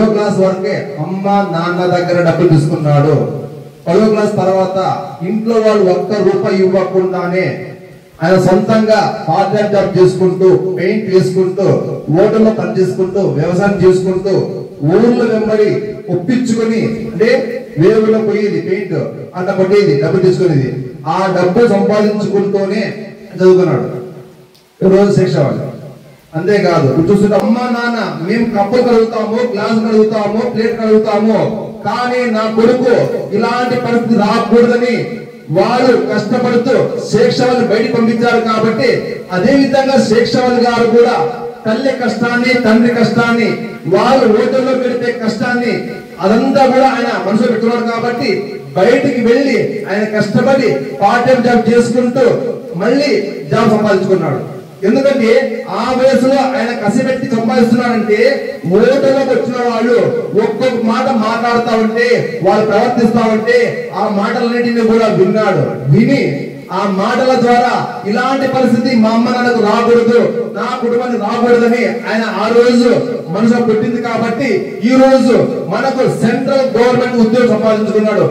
10వ క్లాస్ వరకే అమ్మ నాన్న దగ్గర డబ్బులు తీసుకున్నాడు. 10వ క్లాస్ తర్వాత ఇంట్లో వాళ్ళు ₹1 ఇవ్వకుండానే ఆయన సొంతంగా పార్ట్ టైం జాబ్ చేసుకుంటూ, పెయింట్ చేసుకుంటూ, ఓటర్లో పని చేసుకుంటూ, వ్యవసాయం చేసుకుంటూ, ఊర్లో వెంబడి ఒప్పించుకొని, అంటే వేరులో పోయేది పెయింట్ అట్లా కొట్టేది, డబ్బులు తీసుకునేది. ఆ డబ్బు సంపాదించుకుంటూనే చదువుకున్నాడు. రోజు శిక్ష వాళ్ళు. అంతేకాదు చూస్తుంటే అమ్మ నాన్న మేము కప్పులు కలుగుతాము, గ్లాసు కలుగుతాము, ప్లేట్ కలుగుతాము, కానీ నా కొడుకు ఇలాంటి పరిస్థితి రాకూడదని వాళ్ళు కష్టపడుతూ శేషావళి బయటికి పంపించారు. కాబట్టి అదే విధంగా శేషావళి గారు కూడా తల్లి కష్టాన్ని, తండ్రి కష్టాన్ని, వాళ్ళు ఓటర్లో పెడితే కష్టాన్ని అదంతా కూడా ఆయన మనసులో పెట్టుకున్నాడు. కాబట్టి బయటికి వెళ్ళి ఆయన కష్టపడి పార్ట్ టైం జాబ్ చేసుకుంటూ మళ్ళీ జాబ్ సంపాదించుకున్నాడు. ఎందుకంటే ఆ వయసులో ఆయన కసిపెట్టి సంపాదిస్తున్నాడంటే ఓటర్లోకి వచ్చిన వాళ్ళు ఒక్కొక్క మాట మాట్లాడుతూ ఉంటే, వాళ్ళు ప్రవర్తిస్తూ ఉంటే ఆ మాటలన్నింటినీ కూడా విన్నాడు. విని ఆ మాటల ద్వారా ఇలాంటి పరిస్థితి మా అమ్మ నాన్నకు రాకూడదు, నా కుటుంబానికి రాకూడదని ఆయన ఆ రోజు మనసులో పెట్టింది. కాబట్టి ఈ రోజు మనకు సెంట్రల్ గవర్నమెంట్ ఉద్యోగం సంపాదించుకున్నాడు.